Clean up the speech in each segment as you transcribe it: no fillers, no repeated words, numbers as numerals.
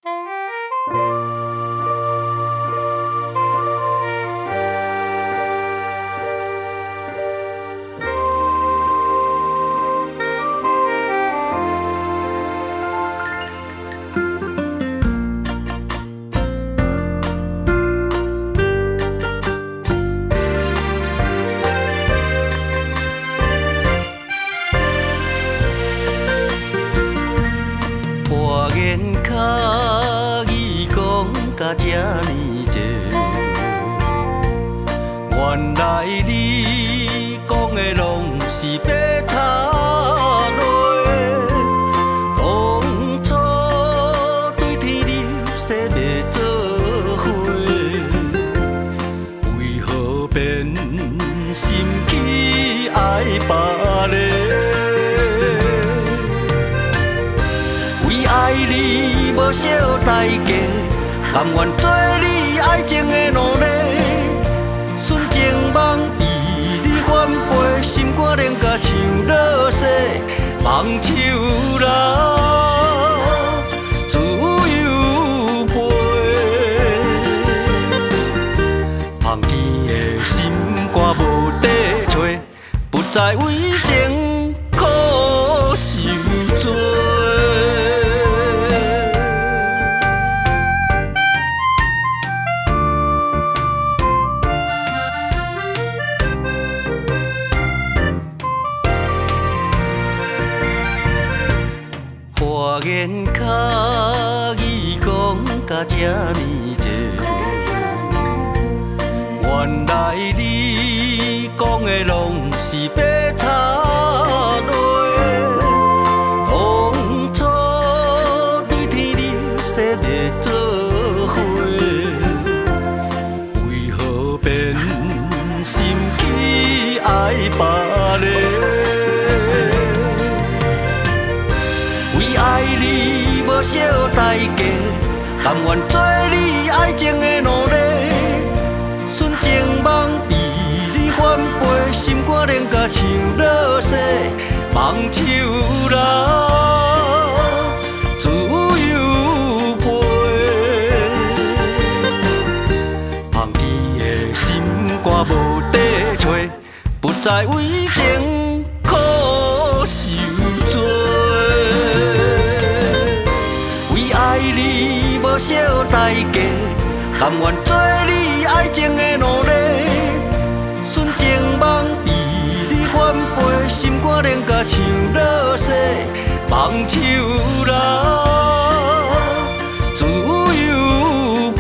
言脚语讲甲这呢多，原来你讲的拢是白插落。当初对天立誓要做伙，为何变心机爱别个？爱你无小代价，甘愿做你爱情的奴隶。纯情梦被你翻飞，心肝冷甲像落雪，望秋人自由飞。梦见的心肝无地找，不再为情苦受罪。花言巧语讲甲这呢多，原来你讲的拢是白插落。当初对天立誓要做伙，为何变心机爱别个？爱你无小代价，甘愿做你爱情的奴隶。纯情梦被你翻飞，心肝冷甲像落雪，望秋人自由飞。梦见的心肝无地找，不再为情苦受罪。爱你无小代价，甘愿做你爱情的奴隶。纯情梦被你翻飞，心肝冷甲像落雪，望秋人自由飞。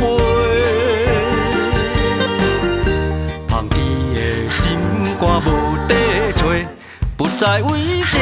梦见的心肝无地找，不再为情